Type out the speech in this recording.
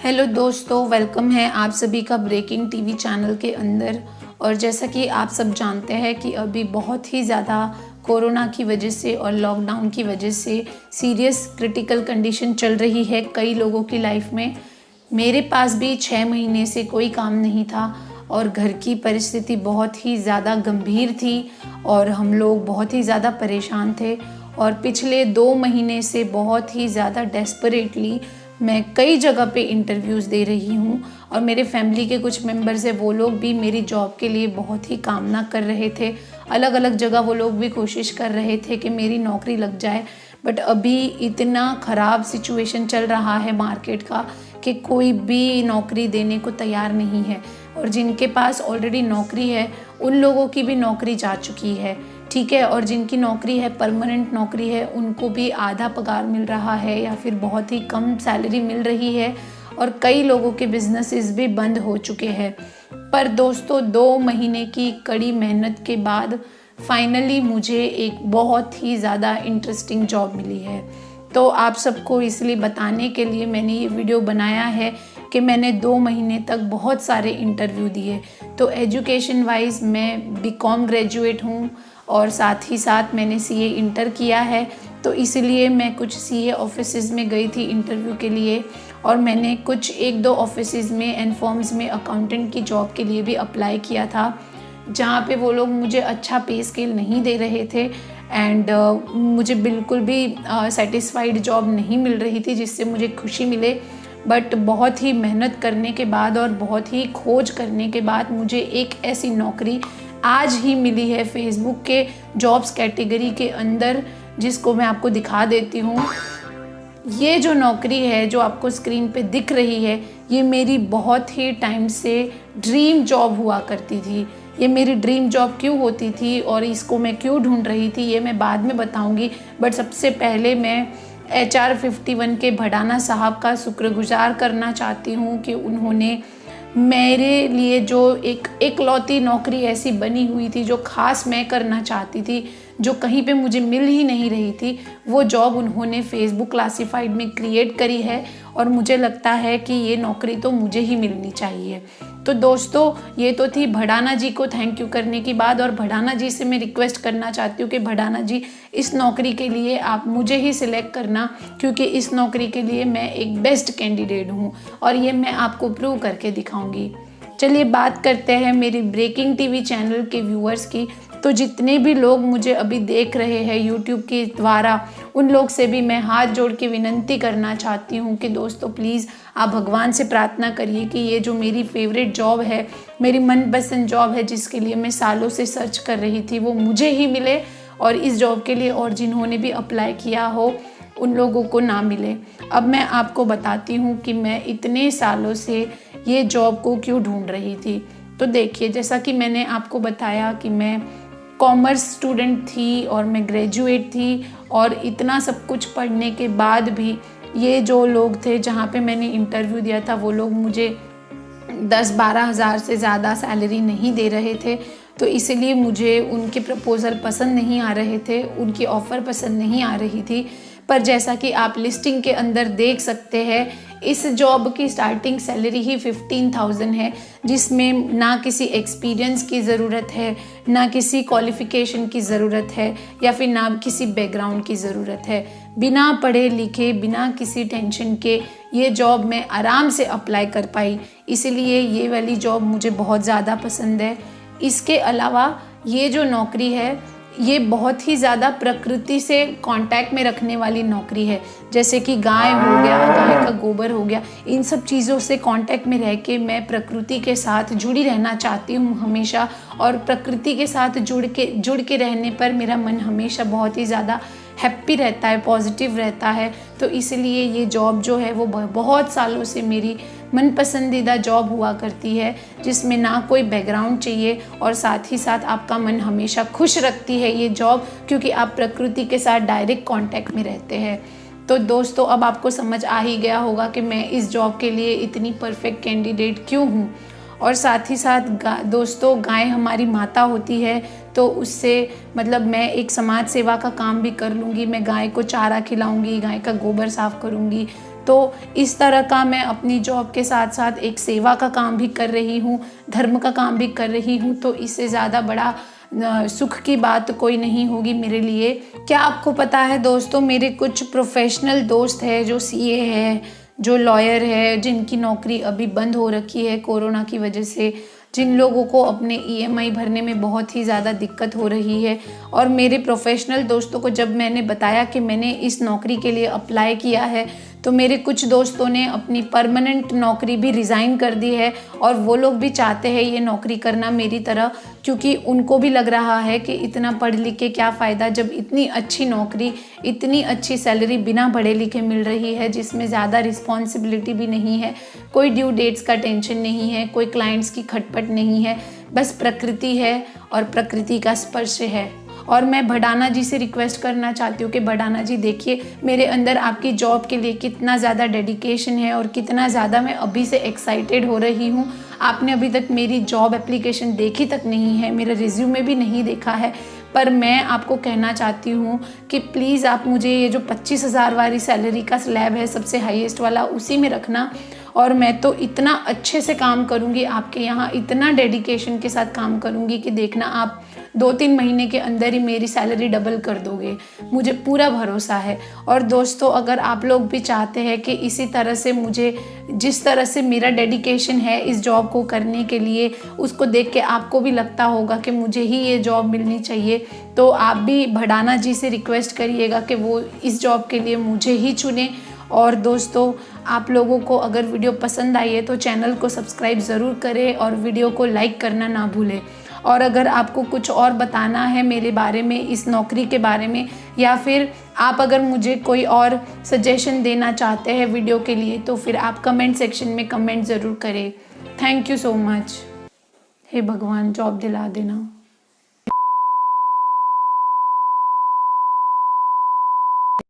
Hello दोस्तों, welcome है आप सभी का ब्रेकिंग टीवी चैनल के अंदर। और जैसा कि आप सब जानते हैं कि अभी बहुत ही ज़्यादा कोरोना की वजह से और लॉकडाउन की वजह से सीरियस क्रिटिकल कंडीशन चल रही है कई लोगों की लाइफ में। मेरे पास भी 6 महीने से कोई काम नहीं था और घर की परिस्थिति बहुत ही ज़्यादा गंभीर थी और हम लोग बहुत ही ज़्यादा परेशान थे। और पिछले 2 महीने से बहुत ही ज़्यादा डेस्परेटली मैं कई जगह पे इंटरव्यूज़ दे रही हूँ और मेरे फैमिली के कुछ मेंबर्स हैं, वो लोग भी मेरी जॉब के लिए बहुत ही कामना कर रहे थे। अलग अलग जगह वो लोग भी कोशिश कर रहे थे कि मेरी नौकरी लग जाए, बट अभी इतना ख़राब सिचुएशन चल रहा है मार्केट का कि कोई भी नौकरी देने को तैयार नहीं है। और जिनके पास ऑलरेडी नौकरी है उन लोगों की भी नौकरी जा चुकी है, ठीक है। और जिनकी नौकरी है, परमानेंट नौकरी है, उनको भी आधा पगार मिल रहा है या फिर बहुत ही कम सैलरी मिल रही है और कई लोगों के बिजनेसेस भी बंद हो चुके हैं। पर दोस्तों, 2 महीने की कड़ी मेहनत के बाद फाइनली मुझे एक बहुत ही ज़्यादा इंटरेस्टिंग जॉब मिली है। तो आप सबको इसलिए बताने के लिए मैंने ये वीडियो बनाया है कि मैंने 2 महीने तक बहुत सारे इंटरव्यू दिए। तो एजुकेशन वाइज मैं बीकॉम ग्रेजुएट हूँ और साथ ही साथ मैंने सीए इंटर किया है। तो इसलिए मैं कुछ सीए ऑफिसेज़ में गई थी इंटरव्यू के लिए और मैंने कुछ 1-2 ऑफिसेज़ में एंड फर्म्स में अकाउंटेंट की जॉब के लिए भी अप्लाई किया था, जहाँ पे वो लोग मुझे अच्छा पे स्केल नहीं दे रहे थे एंड मुझे बिल्कुल भी सेटिस्फाइड जॉब नहीं मिल रही थी जिससे मुझे खुशी मिले। बट बहुत ही मेहनत करने के बाद और बहुत ही खोज करने के बाद मुझे एक ऐसी नौकरी आज ही मिली है फेसबुक के जॉब्स कैटेगरी के अंदर, जिसको मैं आपको दिखा देती हूँ। ये जो नौकरी है जो आपको स्क्रीन पे दिख रही है, ये मेरी बहुत ही टाइम से ड्रीम जॉब हुआ करती थी। ये मेरी ड्रीम जॉब क्यों होती थी और इसको मैं क्यों ढूंढ रही थी ये मैं बाद में बताऊंगी। बट सबसे पहले मैं HR 51 के भडाना साहब का शुक्रगुजार करना चाहती हूँ कि उन्होंने मेरे लिए जो एक इकलौती नौकरी ऐसी बनी हुई थी जो ख़ास मैं करना चाहती थी, जो कहीं पे मुझे मिल ही नहीं रही थी, वो जॉब उन्होंने फेसबुक क्लासिफाइड में क्रिएट करी है और मुझे लगता है कि ये नौकरी तो मुझे ही मिलनी चाहिए। तो दोस्तों, ये तो थी भडाना जी को थैंक यू करने की बात। और भडाना जी से मैं रिक्वेस्ट करना चाहती हूँ कि भडाना जी, इस नौकरी के लिए आप मुझे ही सिलेक्ट करना, क्योंकि इस नौकरी के लिए मैं एक बेस्ट कैंडिडेट हूँ और ये मैं आपको प्रूव करके दिखाऊंगी। चलिए बात करते हैं मेरी ब्रेकिंग टीवी चैनल के व्यूअर्स की। तो जितने भी लोग मुझे अभी देख रहे हैं यूट्यूब के द्वारा, उन लोग से भी मैं हाथ जोड़ के विनंती करना चाहती हूँ कि दोस्तों प्लीज़ आप भगवान से प्रार्थना करिए कि ये जो मेरी फेवरेट जॉब है, मेरी मनपसंद जॉब है, जिसके लिए मैं सालों से सर्च कर रही थी, वो मुझे ही मिले और इस जॉब के लिए और जिन्होंने भी अप्लाई किया हो उन लोगों को ना मिले। अब मैं आपको बताती हूँ कि मैं इतने सालों से ये जॉब को क्यों ढूंढ रही थी। तो देखिए, जैसा कि मैंने आपको बताया कि मैं कॉमर्स स्टूडेंट थी और मैं ग्रेजुएट थी और इतना सब कुछ पढ़ने के बाद भी ये जो लोग थे जहाँ पे मैंने इंटरव्यू दिया था, वो लोग मुझे 10-12 हज़ार से ज़्यादा सैलरी नहीं दे रहे थे। तो इसलिए मुझे उनके प्रपोज़ल पसंद नहीं आ रहे थे, उनकी ऑफ़र पसंद नहीं आ रही थी। पर जैसा कि आप लिस्टिंग के अंदर देख सकते हैं, इस जॉब की स्टार्टिंग सैलरी ही 15,000 है, जिसमें ना किसी एक्सपीरियंस की ज़रूरत है, ना किसी क्वालिफ़िकेशन की ज़रूरत है या फिर ना किसी बैकग्राउंड की ज़रूरत है। बिना पढ़े लिखे, बिना किसी टेंशन के ये जॉब मैं आराम से अप्लाई कर पाई, इसलिए ये वाली जॉब मुझे बहुत ज़्यादा पसंद है। इसके अलावा ये जो नौकरी है, ये बहुत ही ज़्यादा प्रकृति से कांटेक्ट में रखने वाली नौकरी है। जैसे कि गाय हो गया, गाय का गोबर हो गया, इन सब चीज़ों से कांटेक्ट में रह के मैं प्रकृति के साथ जुड़ी रहना चाहती हूँ हमेशा। और प्रकृति के साथ जुड़ के रहने पर मेरा मन हमेशा बहुत ही ज़्यादा हैप्पी रहता है, पॉजिटिव रहता है। तो इसलिए ये जॉब जो है वो बहुत सालों से मेरी मन पसंदीदा जॉब हुआ करती है, जिसमें ना कोई बैकग्राउंड चाहिए और साथ ही साथ आपका मन हमेशा खुश रखती है ये जॉब, क्योंकि आप प्रकृति के साथ डायरेक्ट कांटेक्ट में रहते हैं। तो दोस्तों, अब आपको समझ आ ही गया होगा कि मैं इस जॉब के लिए इतनी परफेक्ट कैंडिडेट क्यों हूँ। और साथ ही साथ दोस्तों, गाय हमारी माता होती है, तो उससे मतलब मैं एक समाज सेवा का काम भी कर लूँगी। मैं गाय को चारा खिलाऊँगी, गाय का गोबर साफ़ करूँगी, तो इस तरह का मैं अपनी जॉब के साथ साथ एक सेवा का काम भी कर रही हूँ, धर्म का काम भी कर रही हूँ। तो इससे ज़्यादा बड़ा सुख की बात कोई नहीं होगी मेरे लिए। क्या आपको पता है दोस्तों, मेरे कुछ प्रोफेशनल दोस्त हैं जो सीए है, जो लॉयर है, जिनकी नौकरी अभी बंद हो रखी है कोरोना की वजह से, जिन लोगों को अपने ईएमआई भरने में बहुत ही ज़्यादा दिक्कत हो रही है। और मेरे प्रोफेशनल दोस्तों को जब मैंने बताया कि मैंने इस नौकरी के लिए अप्लाई किया है, तो मेरे कुछ दोस्तों ने अपनी परमानेंट नौकरी भी रिज़ाइन कर दी है और वो लोग भी चाहते हैं ये नौकरी करना मेरी तरह, क्योंकि उनको भी लग रहा है कि इतना पढ़ लिख के क्या फ़ायदा जब इतनी अच्छी नौकरी, इतनी अच्छी सैलरी बिना पढ़े लिखे मिल रही है, जिसमें ज़्यादा रिस्पॉन्सिबिलिटी भी नहीं है, कोई ड्यू डेट्स का टेंशन नहीं है, कोई क्लाइंट्स की खटपट नहीं है, बस प्रकृति है और प्रकृति का स्पर्श है। और मैं भडाना जी से रिक्वेस्ट करना चाहती हूँ कि भडाना जी देखिए, मेरे अंदर आपकी जॉब के लिए कितना ज़्यादा डेडिकेशन है और कितना ज़्यादा मैं अभी से एक्साइटेड हो रही हूँ। आपने अभी तक मेरी जॉब एप्लीकेशन देखी तक नहीं है, मेरा रिज्यूमे भी नहीं देखा है, पर मैं आपको कहना चाहती हूँ कि प्लीज़ आप मुझे ये जो 25,000 वाली सैलरी का स्लैब है, सबसे हाईएस्ट वाला, उसी में रखना। और मैं तो इतना अच्छे से काम करूँगी आपके यहाँ, इतना डेडिकेशन के साथ काम करूँगी कि देखना आप 2-3 महीने के अंदर ही मेरी सैलरी डबल कर दोगे, मुझे पूरा भरोसा है। और दोस्तों, अगर आप लोग भी चाहते हैं कि इसी तरह से मुझे, जिस तरह से मेरा डेडिकेशन है इस जॉब को करने के लिए, उसको देख के आपको भी लगता होगा कि मुझे ही ये जॉब मिलनी चाहिए, तो आप भी भडाना जी से रिक्वेस्ट करिएगा कि वो इस जॉब के लिए मुझे ही चुने। और दोस्तों, आप लोगों को अगर वीडियो पसंद आई है तो चैनल को सब्सक्राइब ज़रूर करें और वीडियो को लाइक करना ना भूलें। और अगर आपको कुछ और बताना है मेरे बारे में, इस नौकरी के बारे में, या फिर आप अगर मुझे कोई और सजेशन देना चाहते हैं वीडियो के लिए, तो फिर आप कमेंट सेक्शन में कमेंट ज़रूर करें। Thank you so much. हे भगवान, जॉब दिला देना।